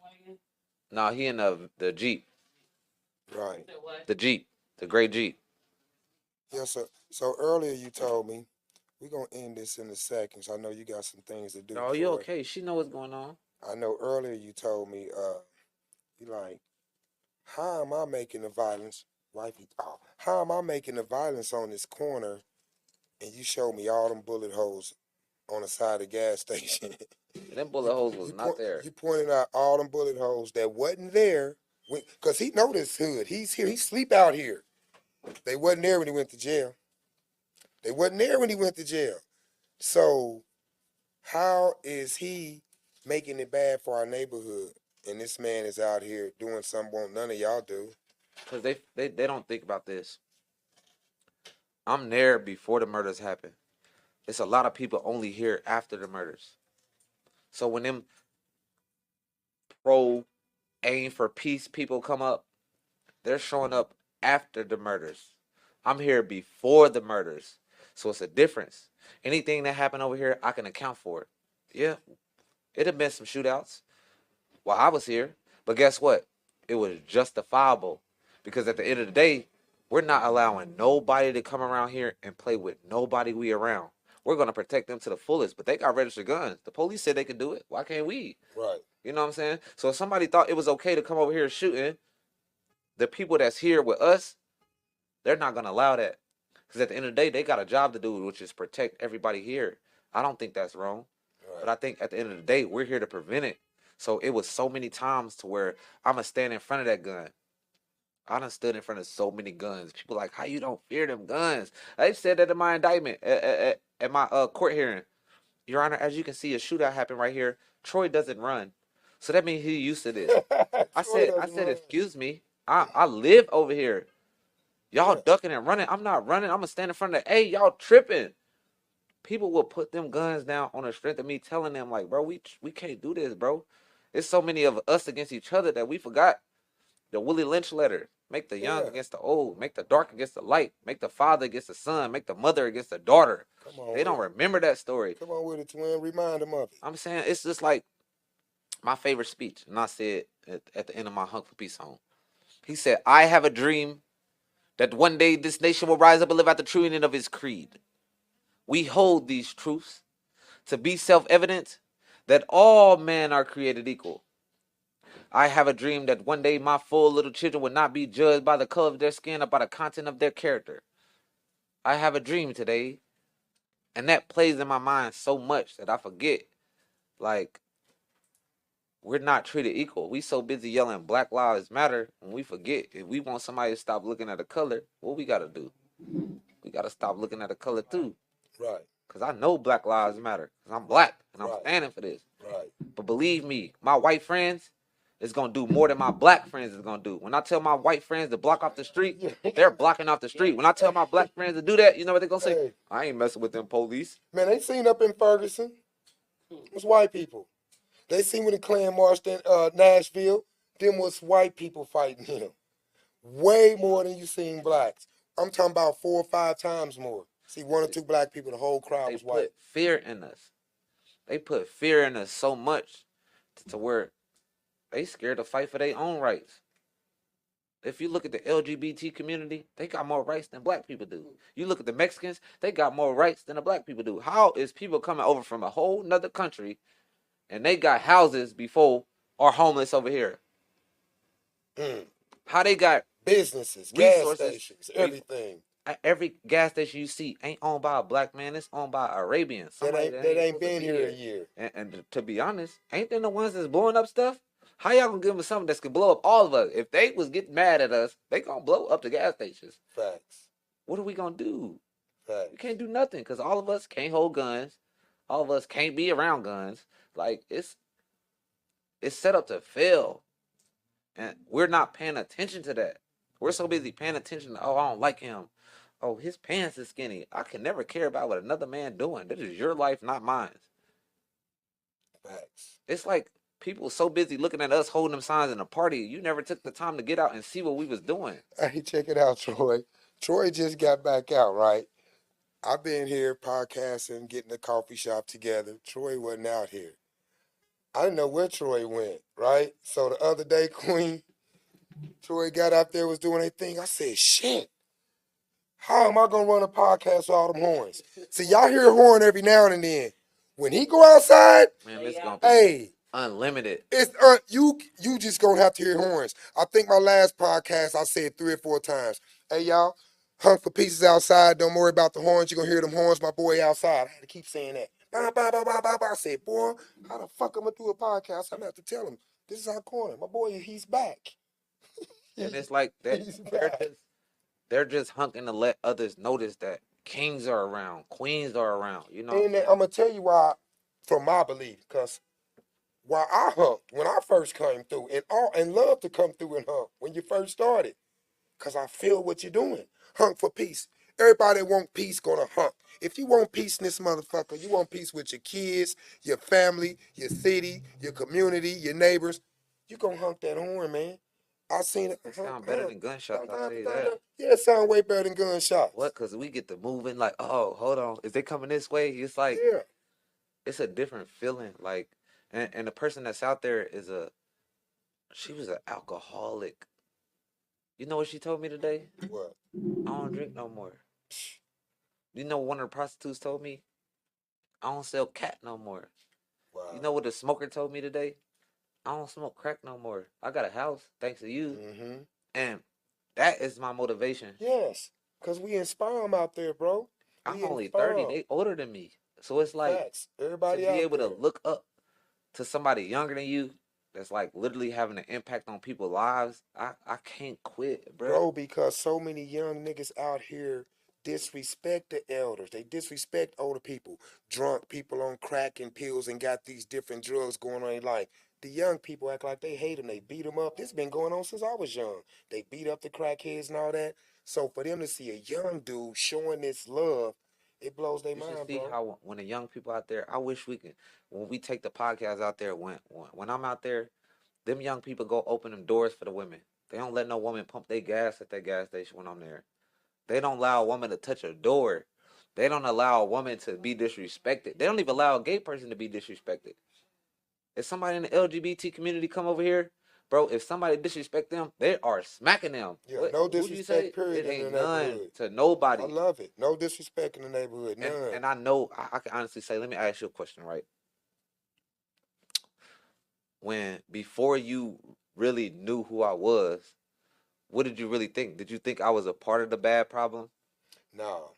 No, he in the Jeep. Right. The Jeep. The gray Jeep. Yes, sir. So earlier you told me we're gonna end this in a second. So I know you got some things to do. Oh, you okay? She know what's going on. I know earlier you told me, you like, how am I making the violence? Wifey, how am I making the violence on this corner? And you showed me all them bullet holes on the side of the gas station. Them bullet holes was not there. You pointed out all them bullet holes that wasn't there, because he know this hood. He's here. He sleep out here. They wasn't there when he went to jail. They wasn't there when he went to jail. So how is he making it bad for our neighborhood? And this man is out here doing something none of y'all do. Because they don't think about this. I'm there before the murders happen. It's a lot of people only here after the murders. So when them pro aim for peace people come up, they're showing up after the murders. I'm here before the murders. So it's a difference. Anything that happened over here, I can account for it. Yeah, it had been some shootouts while I was here. But guess what? It was justifiable. Because at the end of the day, we're not allowing nobody to come around here and play with nobody we around. We're going to protect them to the fullest. But they got registered guns. The police said they could do it. Why can't we? Right. You know what I'm saying? So if somebody thought it was okay to come over here shooting, the people that's here with us, they're not going to allow that. Because at the end of the day, they got a job to do, which is protect everybody here. I don't think that's wrong. Right. But I think at the end of the day, we're here to prevent it. So it was so many times to where I'm going to stand in front of that gun. I done stood in front of so many guns. People like, how you don't fear them guns? I said that in my indictment at my court hearing. Your Honor, as you can see, a shootout happened right here. Troy doesn't run. So that means he's used to this. I said, excuse me. I live over here. Y'all ducking and running. I'm not running. I'm going to stand in front of the, hey, y'all tripping. People will put them guns down on the strength of me telling them, like, bro, we can't do this, bro. There's so many of us against each other that we forgot. The Willie Lynch letter. Make the young against the old. Make the dark against the light. Make the father against the son. Make the mother against the daughter. They don't remember that story. Come on with it, twin. Remind them of it. I'm saying it's just like my favorite speech. And I said at the end of my Hunk for Peace song. He said, I have a dream that one day this nation will rise up and live out the true meaning of its creed. We hold these truths to be self-evident that all men are created equal. I have a dream that one day my full little children will not be judged by the color of their skin or by the content of their character. I have a dream today, and that plays in my mind so much that I forget, like, we're not treated equal. We so busy yelling Black Lives Matter, and we forget if we want somebody to stop looking at the color, what we got to do? We got to stop looking at the color too. Right. Because I know Black Lives Matter. Because I'm black, and I'm standing for this. Right. But believe me, my white friends, is going to do more than my black friends is going to do. When I tell my white friends to block off the street, they're blocking off the street. When I tell my black friends to do that, you know what they're going to say? Hey, I ain't messing with them police. Man, they seen up in Ferguson. It's white people. They seen when the Klan marched in Nashville. Them was white people fighting him. Way more than you seen blacks. I'm talking about 4 or 5 times more. See 1 or 2 black people, the whole crowd was white. They put fear in us. They put fear in us so much to where They scared to fight for their own rights. If you look at the LGBT community, they got more rights than black people do. You look at the Mexicans, they got more rights than the black people do. How is people coming over from a whole nother country and they got houses before are homeless over here? How they got businesses, gas resources? stations, everything. Every gas station you see ain't owned by a black man. It's owned by Arabians. That ain't been here a here. year. And to be honest, ain't they the ones that's blowing up stuff? How y'all gonna give them something that's gonna blow up all of us? If they was getting mad at us, they gonna blow up the gas stations. Facts. What are we gonna do? Facts. We can't do nothing because all of us can't hold guns. All of us can't be around guns. Like it's set up to fail, and we're not paying attention to that. We're so busy paying attention to, oh, I don't like him. Oh, his pants is skinny. I can never care about what another man doing. This is your life, not mine. Facts. It's like people so busy looking at us holding them signs in a party. You never took the time to get out and see what we was doing. Hey, check it out, Troy. Troy just got back out, right? I've been here podcasting, getting a coffee shop together. Troy wasn't out here. I didn't know where Troy went, right? So the other day, Queen, Troy got out there, was doing a thing. I said, shit. How am I gonna run a podcast with all them horns? See, y'all hear a horn every now and then. When he go outside, man, it's gonna be unlimited. It's you just gonna have to hear horns. I think my last podcast I said 3 or 4 times. Hey y'all, Hunk for Pieces outside. Don't worry about the horns. You're gonna hear them horns, my boy outside. I had to keep saying that. Bah, bah, bah, bah, bah, bah. I said, boy, how the fuck I'm gonna do a podcast? I'm gonna have to tell him this is our corner. My boy, he's back. And it's like that. They're just hunking to let others notice that kings are around, queens are around. You know. And I'm gonna tell you why, from my belief, because while I hunked when I first came through, and love to come through and hunk when you first started, because I feel what you're doing. Hunk for peace. Everybody that want peace gonna hunk. If you want peace in this motherfucker, you want peace with your kids, your family, your city, your community, your neighbors, you gonna hunk that horn, man. I seen it. Sound better than gunshots, I'll say that. Yeah, it sound way better than gunshots. What? Because we get to moving like, oh, hold on. Is they coming this way? It's like, yeah. It's a different feeling. Like, and the person that's out there she was an alcoholic. You know what she told me today? What? I don't drink no more. You know what one of the prostitutes told me? I don't sell cat no more. Wow. You know what the smoker told me today? I don't smoke crack no more. I got a house thanks to you. Mm-hmm. And that is my motivation. Yes, because we inspire them out there, bro. I'm only 30. They older than me. So it's like, facts. Everybody to be able there. to look up to somebody younger than you that's like literally having an impact on people's lives, I can't quit, bro. Bro, because so many young niggas out here disrespect the elders. They disrespect older people. Drunk people on crack and pills and got these different drugs going on in life. The young people act like they hate them. They beat them up. This been going on since I was young. They beat up the crackheads and all that. So for them to see a young dude showing this love, it blows their mind, see bro. how when the young people out there, I wish we can, when we take the podcast out there, when I'm out there, them young people go open them doors for the women. They don't let no woman pump their gas at that gas station when I'm there. They don't allow a woman to touch a door. They don't allow a woman to be disrespected. They don't even allow a gay person to be disrespected. If somebody in the LGBT community come over here, bro, if somebody disrespect them, they are smacking them. Yeah, no disrespect, period. It ain't in the none neighborhood. to nobody. I love it. No disrespect in the neighborhood, none. And I know, I can honestly say, let me ask you a question, right? Before you really knew who I was, what did you really think? Did you think I was a part of the bad problem? No.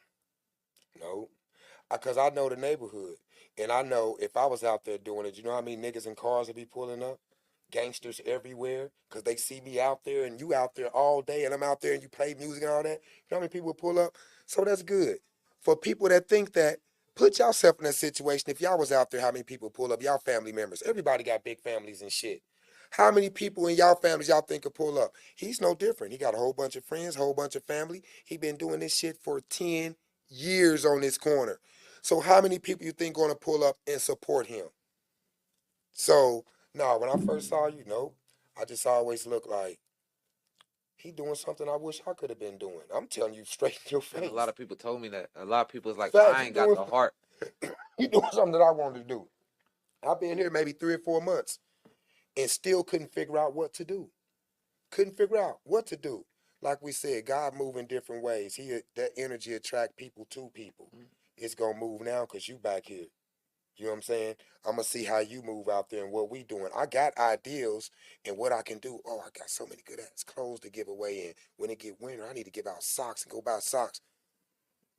Because I know the neighborhood. And I know if I was out there doing it, you know how many niggas in cars would be pulling up? Gangsters everywhere. Because they see me out there and you out there all day and I'm out there and you play music and all that. You know how many people would pull up? So that's good. For people that think that, put yourself in that situation. If y'all was out there, how many people pull up? Y'all family members. Everybody got big families and shit. How many people in y'all families y'all think could pull up? He's no different. He got a whole bunch of friends, whole bunch of family. He been doing this shit for 10 years on this corner. So how many people you think going to pull up and support him? So, no, when I first saw you, I just always looked like, he doing something I wish I could have been doing. I'm telling you straight in your face. And a lot of people told me that. A lot of people was like, Fact, I ain't got the heart. He doing something that I wanted to do. I've been here maybe 3 or 4 months. and still couldn't figure out what to do. Couldn't figure out what to do. Like we said, God move in different ways. That energy attract people to people. It's gonna move now because you back here. You know what I'm saying? I'm gonna see how you move out there and what we doing. I got ideals and what I can do. Oh, I got so many good ass clothes to give away. And when it get winter, I need to give out socks and go buy socks.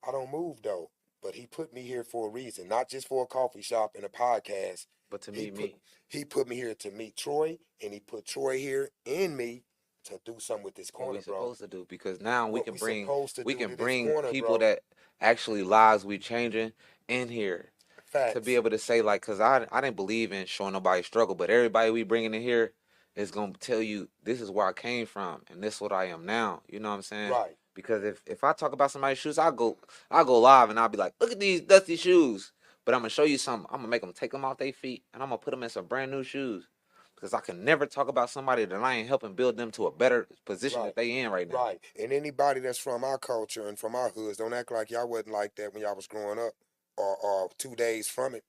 I don't move though, but he put me here for a reason, not just for a coffee shop and a podcast. But to He meet put me, he put me here to meet Troy, and he put Troy here in me to do something with this what we corner, bro. supposed to do, because now What we supposed to we do can to this bring corner, people bro. that actually lives we changing in here to be Facts. able to say, like, because I didn't believe in showing nobody struggle, but everybody we bringing in here is gonna tell you this is where I came from and this is what I am now. You know what I'm saying? Right. Because if I talk about somebody's shoes, I'll go live and I'll be like, look at these dusty shoes. But I'm gonna show you something. I'm gonna make them take them off their feet and I'm gonna put them in some brand new shoes. Because I can never talk about somebody that I ain't helping build them to a better position Right. that they in right now. Right. And anybody that's from our culture and from our hoods, don't act like y'all wasn't like that when y'all was growing up or 2 days from it.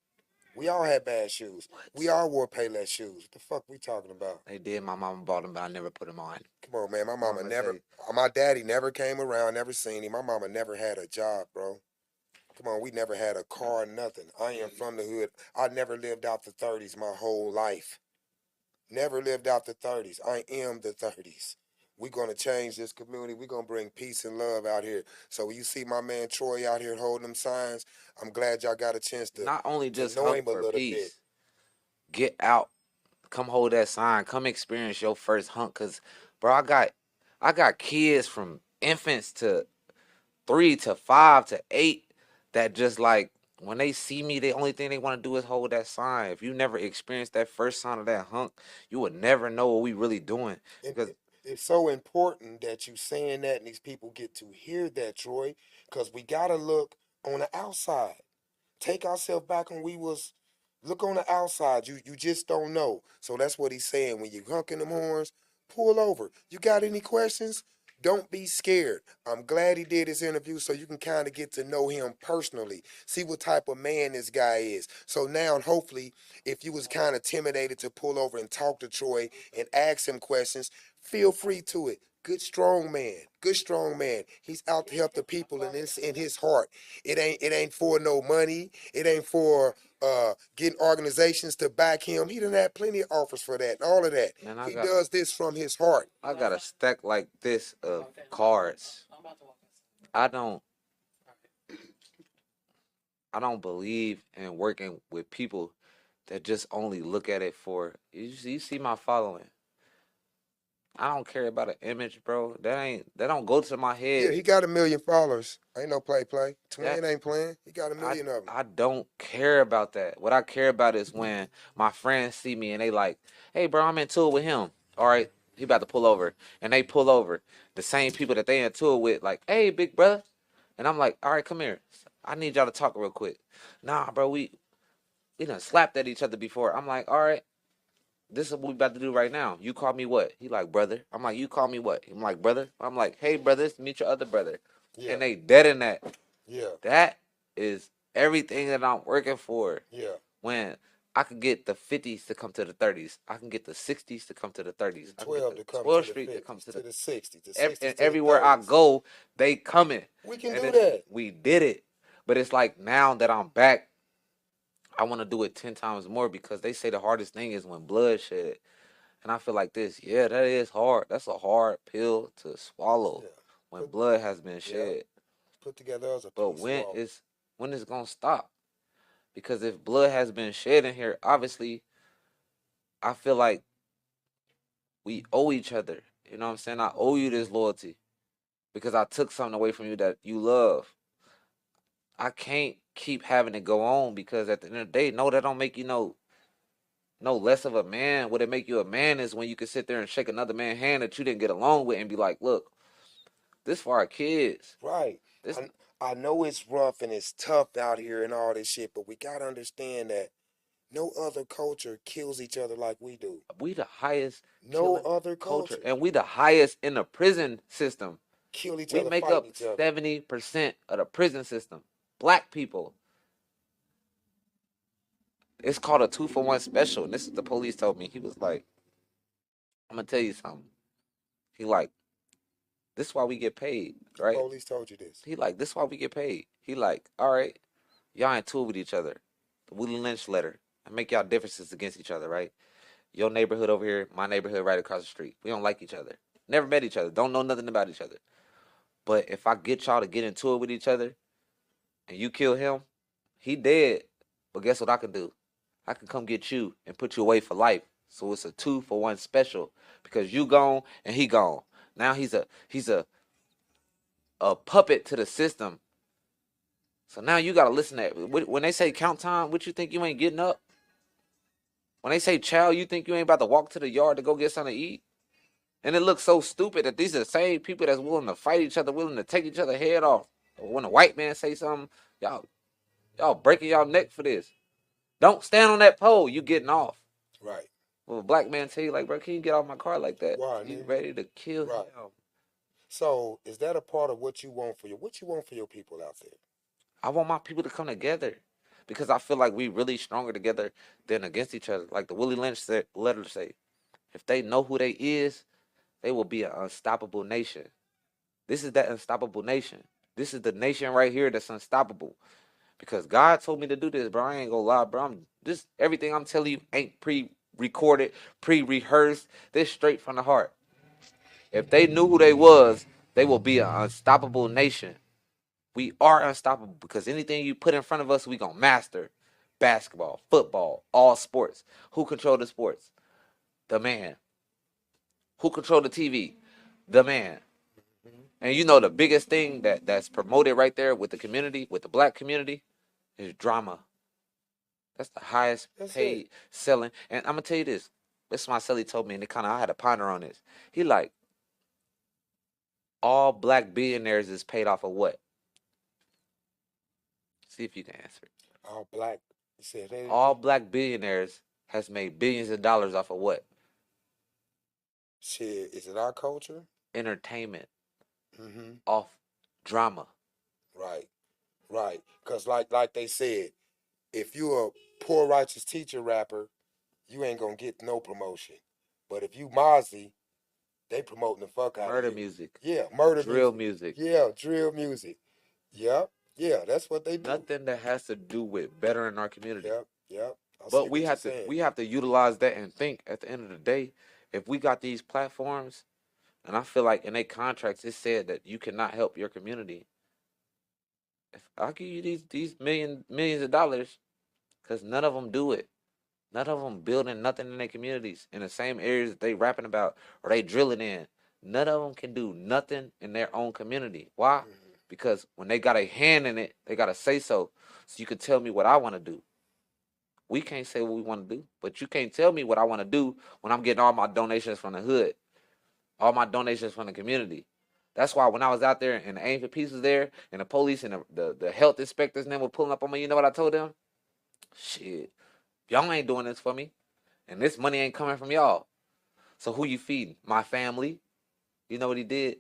We all had bad shoes. We all wore Payless shoes. What the fuck we talking about? They did. My mama bought them, but I never put them on. Come on, man. My mama I'ma never, say, my daddy never came around, never seen him. My mama never had a job, bro. Come on, we never had a car, nothing. I am from the hood. I never lived out the 30s my whole life. Never lived out the 30s. I am the 30s. We're going to change this community. We're going to bring peace and love out here. So when you see my man Troy out here holding them signs, I'm glad y'all got a chance not only to just know hunt him a for little bit. peace, get out, come hold that sign, come experience your first hunt. Cause, bro, I got kids from infants to 3 to 5 to 8 that just like when they see me, the only thing they want to do is hold that sign. If you never experienced that first sign of that hunt, you would never know what we really doing. And Because it's so important that you saying that and these people get to hear that, Troy, because we got to look on the outside. Take ourselves back when we was look on the outside. You just don't know. So that's what he's saying. When you honking them horns, pull over. You got any questions? Don't be scared. I'm glad he did his interview so you can kind of get to know him personally. See what type of man this guy is. So now hopefully if you was kind of intimidated to pull over and talk to Troy and ask him questions, feel free to it. Good strong man. Good strong man. He's out to help the people and it's in his heart. It ain't for no money. It ain't for getting organizations to back him. He done had plenty of offers for that and all of that. man, He does this from his heart. I got a stack like this of cards. I don't I don't believe in working with people that just only look at it for you see my following. I don't care about an image, bro. That don't go to my Yeah, head. he got 1 million followers. Ain't no play. That Twin ain't playing. He got a I million of them. I don't care about that. What I care about is when my friends see me and they like, hey bro, I'm into it with him. All right, he about to pull over. And they pull over. The same people that they into it with, like, hey big brother. And I'm like, all right, come here. I need y'all to talk real quick. Nah, bro, we done slapped at each other before. I'm like, all right, this is what we about to do right now. You call me what? He like, brother. I'm like, you call me what? I'm like, brother. I'm like, hey, brothers, meet your other brother. Yeah, And they dead in that. yeah, That is everything that I'm working for. yeah. When I can get the 50s to come to the 30s, I can get the 60s to come to the 30s. The I can get 12 the to come 12th to the Street to 50s, come to to the the 60s, the every, 60s and to the everywhere I 30s. go, they coming. We can And do that. we did it. But it's like now that I'm back, I want to do it 10 times more because they say the hardest thing is when blood shed. And I feel like this, yeah, that is hard. That's a hard pill to swallow Yeah. when Put, blood has been yeah. shed. Put together as a But piece walk. when is gonna stop? Because if blood has been shed in here, obviously I feel like we owe each other. You know what I'm saying? I owe you this loyalty because I took something away from you that you love. I can't keep having it go on because at the end of the day, no, that don't make you no less of a man. What it make you a man is when you can sit there and shake another man's hand that you didn't get along with and be like, look, this for our kids. Right. This I know it's rough and it's tough out here and all this shit, but we got to understand that no other culture kills each other like we do. we the highest No killing other culture, culture and we the highest in the prison system. kill each We other, make fighting up each other. 70% of the prison system. Black people. It's called a 2-for-1 special, and this is the police told me. He was like, gonna tell you something. He like, this is why we get paid, right? Police told you this. He like, this is why we get paid. He like, all right, y'all ain't tool with each other. The Willie Lynch letter. I make y'all differences against each other, right? Your neighborhood over here, my neighborhood right across the street. We don't like each other. Never met each other. Don't know nothing about each other. But if I get y'all to get into it with each other and you kill him, he dead. But guess what I can do? I can come get you and put you away for life. So it's a 2-for-1 special because you gone and he gone. Now he's a puppet to the system. So now you gotta listen to it. When they say count time, what you think you ain't getting up? When they say child, you think you ain't about to walk to the yard to go get something to eat? And it looks so stupid that these are the same people that's willing to fight each other, willing to take each other head off. When a white man say something, y'all breaking y'all neck for this. Don't stand on that pole. You getting off. Right. Well, a black man tell you like, bro, can you get off my car like that? Why, You nigga? ready to kill Right. him? So is that a part of what you want for your people out there? I want my people to come together because I feel like we really stronger together than against each other. Like the Willie Lynch letter say, if they know who they is, they will be an unstoppable nation. This is that unstoppable nation. This is the nation right here that's unstoppable. Because God told me to do this, bro. I ain't gonna lie, bro. Everything I'm telling you ain't pre-recorded, pre-rehearsed. This straight from the heart. If they knew who they was, they will be an unstoppable nation. We are unstoppable because anything you put in front of us, we gonna master. Basketball, football, all sports. Who control the sports? The man. Who control the TV? The man. And you know the biggest thing that's promoted right there with the community, with the black community, is drama. That's the highest paid selling. And I'm gonna tell you this. This is my Sally told me, and I had to ponder on this. He like, all black billionaires is paid off of what? See if you can answer it. All black. You said that. All black billionaires has made billions of dollars off of what? Shit, is it our culture? Entertainment. Mm-hmm. Off drama. Right. Right. Cause like they said, if you're a poor righteous teacher rapper, you ain't gonna get no promotion. But if you Mozzie, they promoting the fuck out Murder of you. music. Yeah, murder drill music. music. Yeah, drill music. Yep. Yeah, that's what they do. Nothing that has to do with bettering our community. Yep. But we have to utilize that and think at the end of the day, if we got these platforms, and I feel like in their contracts it said that you cannot help your community. If I give you these millions of dollars, because none of them do it. None of them building nothing in their communities in the same areas that they rapping about or they drilling in. None of them can do nothing in their own community. Why? Because when they got a hand in it, they got to say so. So you can tell me what I want to do. We can't say what we want to do, but you can't tell me what I want to do when I'm getting all my donations from the hood, all my donations from the community. That's why when I was out there and the Aim for Peace was there and the police and the health inspectors and them were pulling up on me, you know what I told them? Shit, y'all ain't doing this for me. And this money ain't coming from y'all. So who you feeding? My family. You know what he did?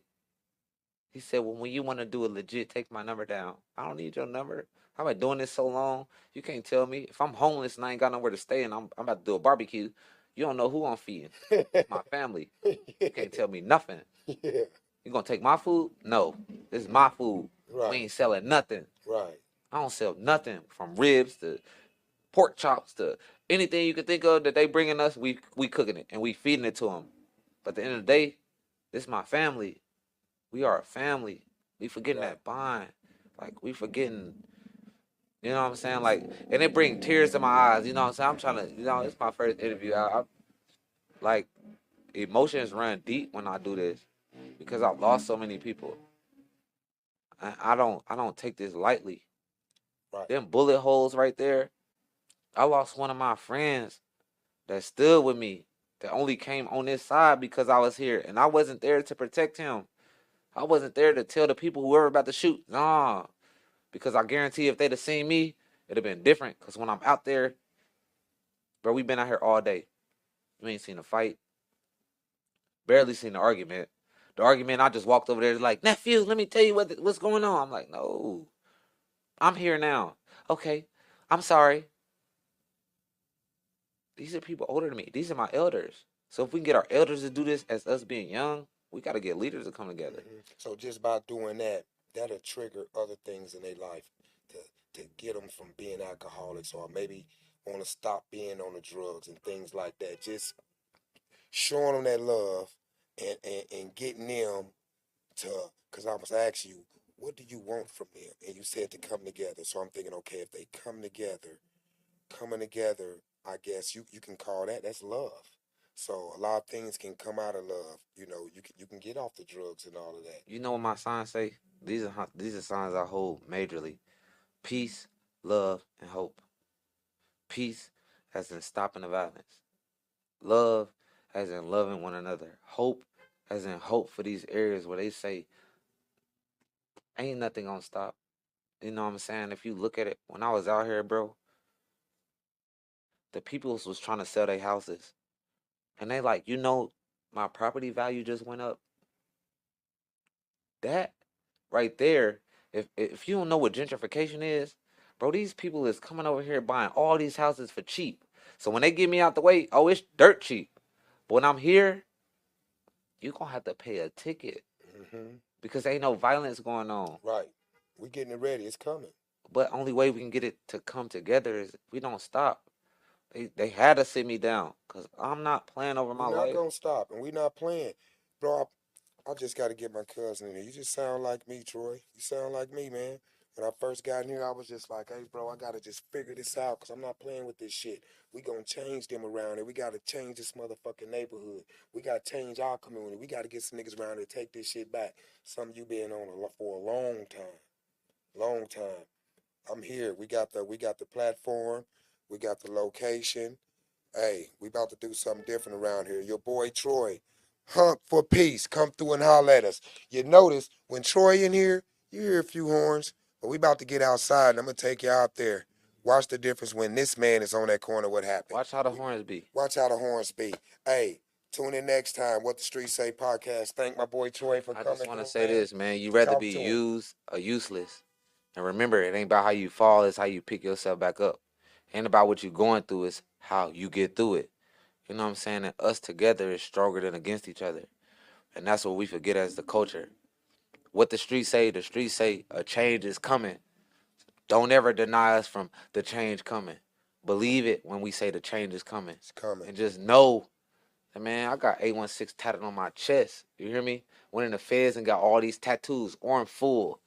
He said, well, when you want to do it legit, take my number down. I don't need your number. I've been doing this so long. You can't tell me. If I'm homeless and I ain't got nowhere to stay and I'm about to do a barbecue, you don't know who I'm feeding. My family. You can't tell me nothing. Yeah. You gonna take my food? No. This is my food. Right. We ain't selling nothing. Right. I don't sell nothing from ribs to pork chops to anything you can think of that they bringing us. We cooking it and we feeding it to them. But at the end of the day, this is my family. We are a family. We forgetting that bond. Like we forgetting, you know what I'm saying? Like, and it bring tears to my eyes. You know what I'm saying? I'm trying to, it's my first interview. I like emotions run deep when I do this because I've lost so many people. I don't take this lightly. Right. Them bullet holes right there. I lost one of my friends that stood with me, that only came on this side because I was here, and I wasn't there to protect him. I wasn't there to tell the people who were about to shoot. Nah, because I guarantee if they'd have seen me, it'd have been different. Because when I'm out there, bro, we've been out here all day. You ain't seen a fight. Barely seen an argument. The argument, I just walked over there like, nephew, let me tell you what's going on. I'm like, no, I'm here now. Okay, I'm sorry. These are people older than me. These are my elders. So if we can get our elders to do this as us being young, we got to get leaders to come together. So just by doing that, that'll trigger other things in their life to get them from being alcoholics or maybe want to stop being on the drugs and things like that. Just showing them that love and getting them to, because I was asking you, what do you want from them? And you said to come together. So I'm thinking, okay, if they come together, coming together, I guess you can call that's love. So a lot of things can come out of love. You know, you can get off the drugs and all of that. You know what my signs say? These are signs I hold majorly: peace, love, and hope. Peace, as in stopping the violence. Love, as in loving one another. Hope, as in hope for these areas where they say ain't nothing gonna stop. You know what I'm saying? If you look at it, when I was out here, bro, the people was trying to sell their houses, and they like, my property value just went up. That right there, if you don't know what gentrification is, bro, these people is coming over here buying all these houses for cheap. So when they get me out the way, oh, it's dirt cheap. But when I'm here, you gonna have to pay a ticket because ain't no violence going on. Right. We getting it ready. It's coming. But only way we can get it to come together is if we don't stop. They had to sit me down because I'm not playing over my life. We're not going to stop, and we're not playing. Bro, I just got to get my cousin in here. You just sound like me, Troy. You sound like me, man. When I first got in here, I was just like, hey, bro, I got to just figure this out because I'm not playing with this shit. We going to change them around here. We got to change this motherfucking neighborhood. We got to change our community. We got to get some niggas around here to take this shit back. Some of you been on for a long time. Long time. I'm here. We got the platform. We got the location. Hey, we about to do something different around here. Your boy Troy, Hunk for Peace. Come through and holler at us. You notice when Troy in here, you hear a few horns, but we about to get outside and I'm gonna take you out there. Watch the difference when this man is on that corner. What happened? Watch how the horns be. Watch how the horns be. Hey, tune in next time. What the Streets Say podcast. Thank my boy Troy for coming. I just want to say this, man. You rather be used or useless. And remember, it ain't about how you fall, it's how you pick yourself back up. Ain't about what you're going through, it's how you get through it. You know what I'm saying? And us together is stronger than against each other. And that's what we forget as the culture. What the streets say a change is coming. Don't ever deny us from the change coming. Believe it when we say the change is coming. It's coming. And just know that, man, I got 816 tatted on my chest. You hear me? Went in the feds and got all these tattoos, orange full.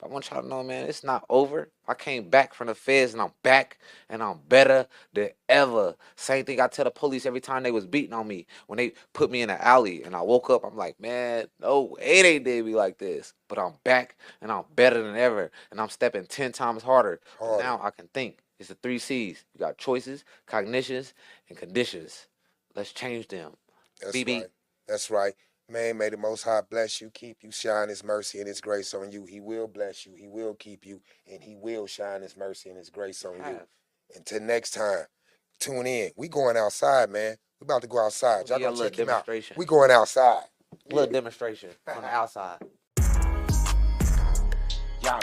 I want y'all to know, man, it's not over. I came back from the feds and I'm back and I'm better than ever. Same thing I tell the police every time they was beating on me. When they put me in the alley and I woke up, I'm like, man, no way they did me like this. But I'm back and I'm better than ever. And I'm stepping 10 times harder. Now I can think. It's the 3 C's. You got choices, cognitions, and conditions. Let's change them. That's right. That's right. Man, may the Most High bless you, keep you, shine His mercy and His grace on you. He will bless you, He will keep you, and He will shine His mercy and His grace on you. Until next time, tune in. We going outside, man. We about to go outside. Y'all gonna check him out. We going outside. Little demonstration on the outside. Y'all